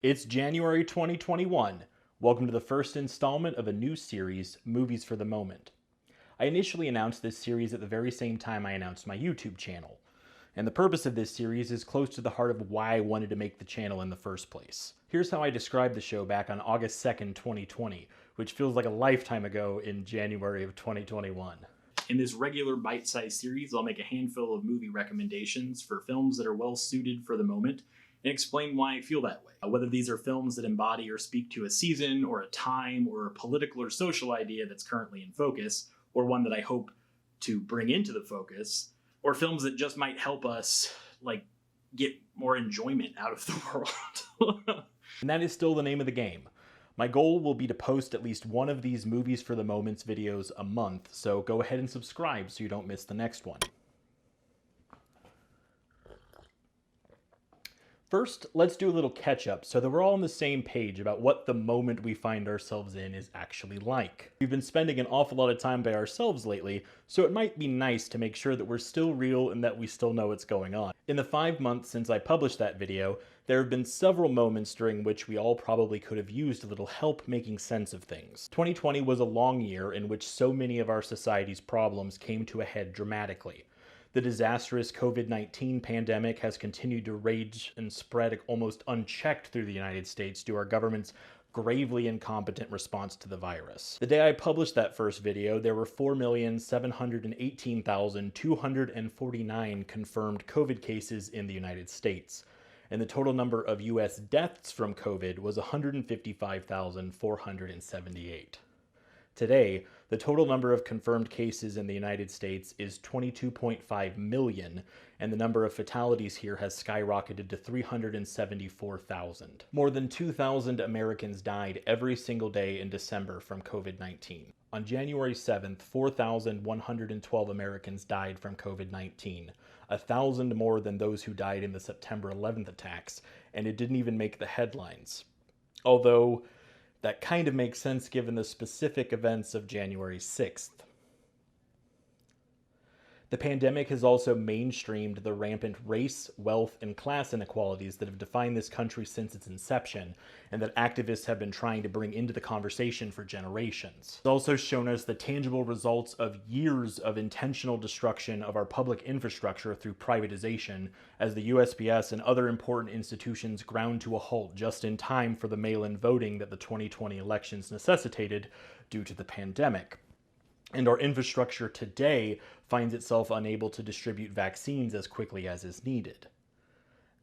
It's January 2021. Welcome to the first installment of a new series, Movies for the Moment. I initially announced this series at the very same time I announced my YouTube channel. And the purpose of this series is close to the heart of why I wanted to make the channel in the first place. Here's how I described the show back on August 2nd, 2020, which feels like a lifetime ago in January of 2021. In this regular bite-sized series, I'll make a handful of movie recommendations for films that are well suited for the moment and explain why I feel that way. Whether these are films that embody or speak to a season or a time or a political or social idea that's currently in focus, or one that I hope to bring into the focus, or films that just might help us, get more enjoyment out of the world. And that is still the name of the game. My goal will be to post at least one of these Movies for the Moments videos a month, so go ahead and subscribe so you don't miss the next one. First, let's do a little catch-up so that we're all on the same page about what the moment we find ourselves in is actually like. We've been spending an awful lot of time by ourselves lately, so it might be nice to make sure that we're still real and that we still know what's going on. In the 5 months since I published that video, there have been several moments during which we all probably could have used a little help making sense of things. 2020 was a long year in which so many of our society's problems came to a head dramatically. The disastrous COVID-19 pandemic has continued to rage and spread almost unchecked through the United States due to our government's gravely incompetent response to the virus. The day I published that first video, there were 4,718,249 confirmed COVID cases in the United States, and the total number of US deaths from COVID was 155,478. Today, the total number of confirmed cases in the United States is 22.5 million, and the number of fatalities here has skyrocketed to 374,000. More than 2,000 Americans died every single day in December from COVID-19. On January 7th, 4,112 Americans died from COVID-19, 1,000 more than those who died in the September 11th attacks, and it didn't even make the headlines. Although, that kind of makes sense given the specific events of January 6th. The pandemic has also mainstreamed the rampant race, wealth, and class inequalities that have defined this country since its inception, and that activists have been trying to bring into the conversation for generations. It's also shown us the tangible results of years of intentional destruction of our public infrastructure through privatization, as the USPS and other important institutions ground to a halt just in time for the mail-in voting that the 2020 elections necessitated due to the pandemic. And our infrastructure today finds itself unable to distribute vaccines as quickly as is needed.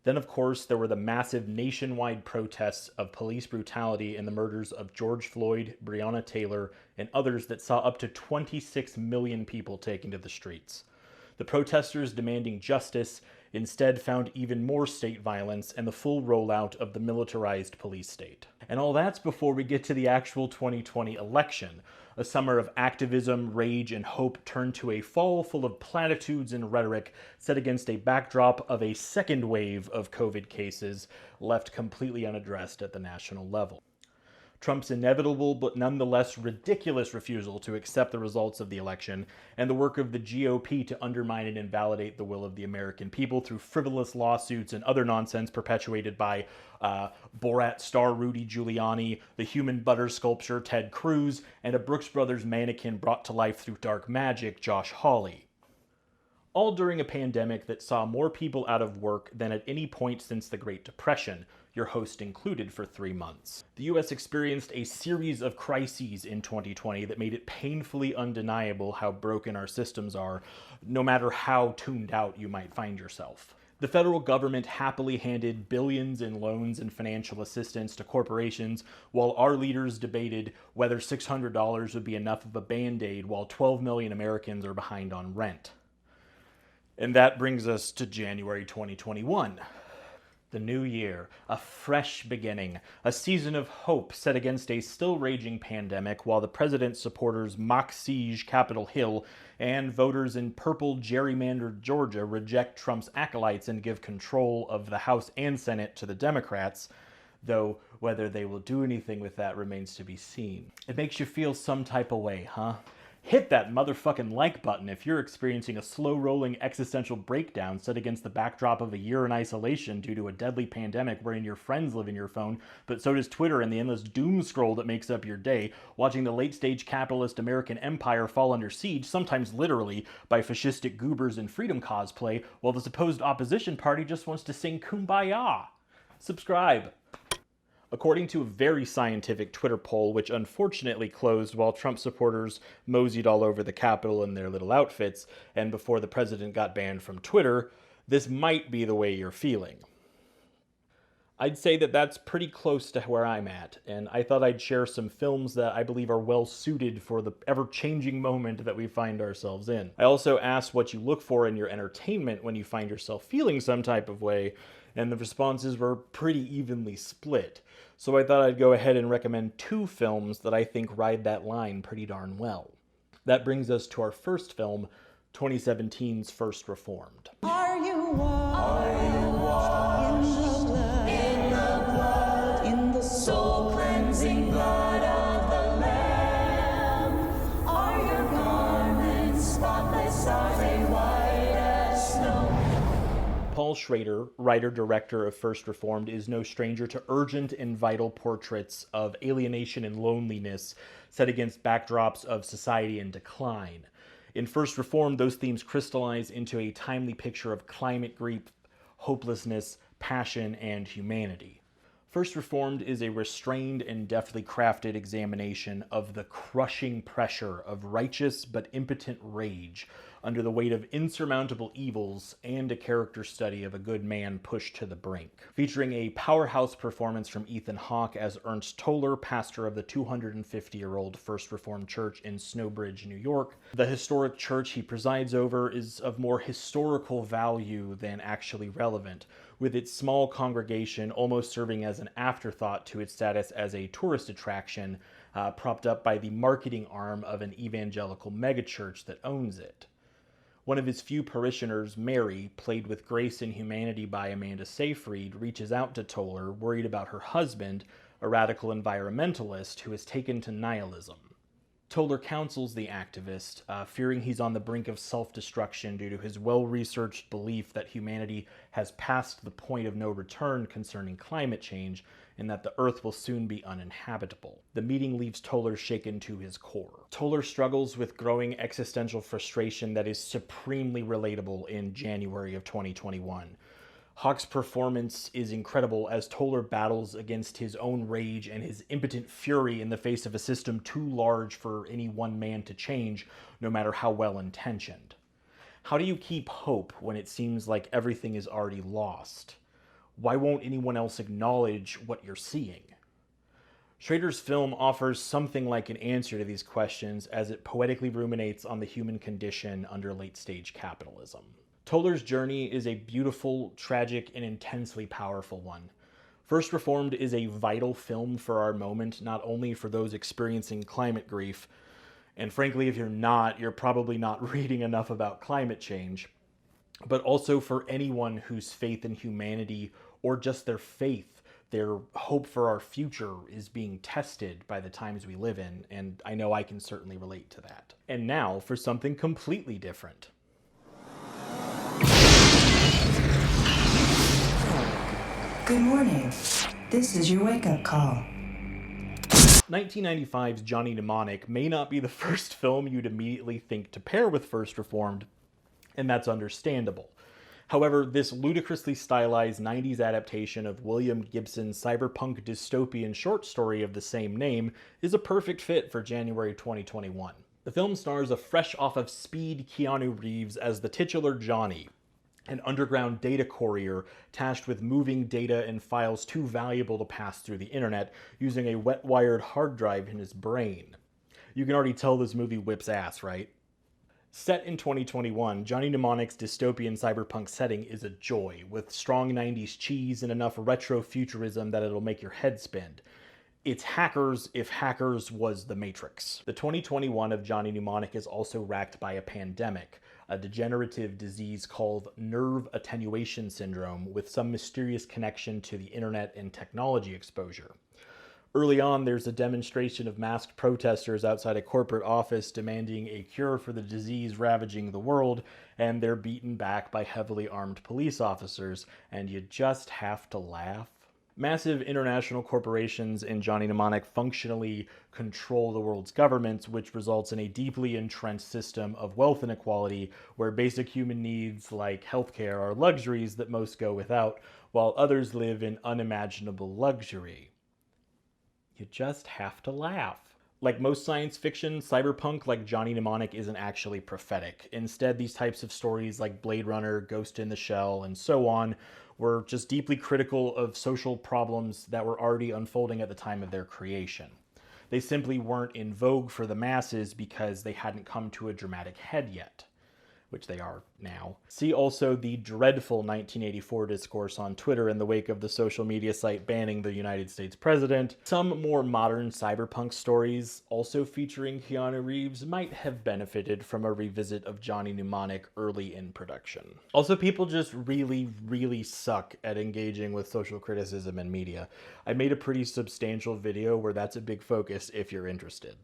Then, of course, there were the massive nationwide protests of police brutality and the murders of George Floyd, Breonna Taylor, and others that saw up to 26 million people taken to the streets. The protesters demanding justice instead found even more state violence and the full rollout of the militarized police state. And all that's before we get to the actual 2020 election, a summer of activism, rage, and hope turned to a fall full of platitudes and rhetoric set against a backdrop of a second wave of COVID cases left completely unaddressed at the national level. Trump's inevitable but nonetheless ridiculous refusal to accept the results of the election, and the work of the GOP to undermine and invalidate the will of the American people through frivolous lawsuits and other nonsense perpetuated by Borat star Rudy Giuliani, the human butter sculpture Ted Cruz, and a Brooks Brothers mannequin brought to life through dark magic Josh Hawley. All during a pandemic that saw more people out of work than at any point since the Great Depression, your host included, for 3 months. The US experienced a series of crises in 2020 that made it painfully undeniable how broken our systems are, no matter how tuned out you might find yourself. The federal government happily handed billions in loans and financial assistance to corporations, while our leaders debated whether $600 would be enough of a band-aid while 12 million Americans are behind on rent. And that brings us to January 2021. The new year, a fresh beginning, a season of hope set against a still raging pandemic while the president's supporters mock siege Capitol Hill and voters in purple gerrymandered Georgia reject Trump's acolytes and give control of the House and Senate to the Democrats, though whether they will do anything with that remains to be seen. It makes you feel some type of way, huh? Hit that motherfucking like button if you're experiencing a slow-rolling existential breakdown set against the backdrop of a year in isolation due to a deadly pandemic wherein your friends live in your phone, but so does Twitter and the endless doom scroll that makes up your day, watching the late-stage capitalist American empire fall under siege, sometimes literally, by fascistic goobers in freedom cosplay, while the supposed opposition party just wants to sing Kumbaya. Subscribe. According to a very scientific Twitter poll, which unfortunately closed while Trump supporters moseyed all over the Capitol in their little outfits, and before the president got banned from Twitter, this might be the way you're feeling. I'd say that that's pretty close to where I'm at, and I thought I'd share some films that I believe are well suited for the ever-changing moment that we find ourselves in. I also asked what you look for in your entertainment when you find yourself feeling some type of way, and the responses were pretty evenly split. So I thought I'd go ahead and recommend 2 films that I think ride that line pretty darn well. That brings us to our first film, 2017's First Reformed. Are you washed in the blood, in the soul cleansing blood of the Lamb? Are your garments spotless? Are they white as snow? Paul Schrader, writer-director of First Reformed, is no stranger to urgent and vital portraits of alienation and loneliness set against backdrops of society in decline. In First Reformed, those themes crystallize into a timely picture of climate grief, hopelessness, passion, and humanity. First Reformed is a restrained and deftly crafted examination of the crushing pressure of righteous but impotent rage under the weight of insurmountable evils and a character study of a good man pushed to the brink. Featuring a powerhouse performance from Ethan Hawke as Ernst Toller, pastor of the 250-year-old First Reformed Church in Snowbridge, New York. The historic church he presides over is of more historical value than actually relevant, with its small congregation almost serving as an afterthought to its status as a tourist attraction, propped up by the marketing arm of an evangelical megachurch that owns it. One of his few parishioners, Mary, played with grace and humanity by Amanda Seyfried, reaches out to Toller, worried about her husband, a radical environmentalist who has taken to nihilism. Toller counsels the activist, fearing he's on the brink of self-destruction due to his well-researched belief that humanity has passed the point of no return concerning climate change and that the Earth will soon be uninhabitable. The meeting leaves Toller shaken to his core. Toller struggles with growing existential frustration that is supremely relatable in January of 2021. Hawke's performance is incredible as Toller battles against his own rage and his impotent fury in the face of a system too large for any one man to change, no matter how well-intentioned. How do you keep hope when it seems like everything is already lost? Why won't anyone else acknowledge what you're seeing? Schrader's film offers something like an answer to these questions as it poetically ruminates on the human condition under late-stage capitalism. Toller's journey is a beautiful, tragic, and intensely powerful one. First Reformed is a vital film for our moment, not only for those experiencing climate grief, and frankly, if you're not, you're probably not reading enough about climate change, but also for anyone whose faith in humanity, or just their faith, their hope for our future is being tested by the times we live in, and I know I can certainly relate to that. And now for something completely different. Good morning. This is your wake-up call. 1995's Johnny Mnemonic may not be the first film you'd immediately think to pair with First Reformed, and that's understandable. However, this ludicrously stylized 90s adaptation of William Gibson's cyberpunk dystopian short story of the same name is a perfect fit for January 2021. The film stars a fresh-off-of-speed Keanu Reeves as the titular Johnny, an underground data courier tasked with moving data and files too valuable to pass through the internet using a wet-wired hard drive in his brain. You can already tell this movie whips ass, right? Set in 2021, Johnny Mnemonic's dystopian cyberpunk setting is a joy, with strong 90s cheese and enough retro-futurism that it'll make your head spin. It's hackers if hackers was the Matrix. The 2021 of Johnny Mnemonic is also racked by a pandemic, a degenerative disease called nerve attenuation syndrome with some mysterious connection to the internet and technology exposure. Early on, there's a demonstration of masked protesters outside a corporate office demanding a cure for the disease ravaging the world, and they're beaten back by heavily armed police officers, and you just have to laugh. Massive international corporations in Johnny Mnemonic functionally control the world's governments, which results in a deeply entrenched system of wealth inequality where basic human needs like healthcare are luxuries that most go without, while others live in unimaginable luxury. You just have to laugh. Like most science fiction, cyberpunk like Johnny Mnemonic isn't actually prophetic. Instead, these types of stories like Blade Runner, Ghost in the Shell, and so on were just deeply critical of social problems that were already unfolding at the time of their creation. They simply weren't in vogue for the masses because they hadn't come to a dramatic head yet, which they are now. See also the dreadful 1984 discourse on Twitter in the wake of the social media site banning the United States president. Some more modern cyberpunk stories, also featuring Keanu Reeves, might have benefited from a revisit of Johnny Mnemonic early in production. Also, people just really suck at engaging with social criticism in media. I made a pretty substantial video where that's a big focus if you're interested.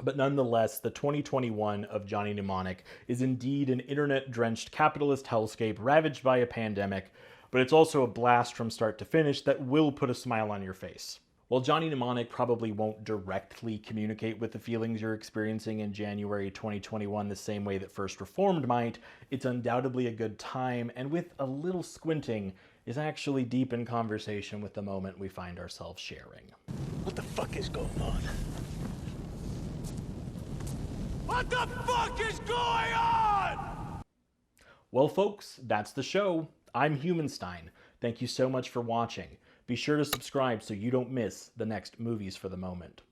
But nonetheless, the 2021 of Johnny Mnemonic is indeed an internet-drenched capitalist hellscape ravaged by a pandemic, but it's also a blast from start to finish that will put a smile on your face. While Johnny Mnemonic probably won't directly communicate with the feelings you're experiencing in January 2021 the same way that First Reformed might, it's undoubtedly a good time, and with a little squinting, is actually deep in conversation with the moment we find ourselves sharing. What the fuck is going on? What the fuck is going on? Well, folks, that's the show. I'm Humanstein. Thank you so much for watching. Be sure to subscribe so you don't miss the next Movies for the Moment.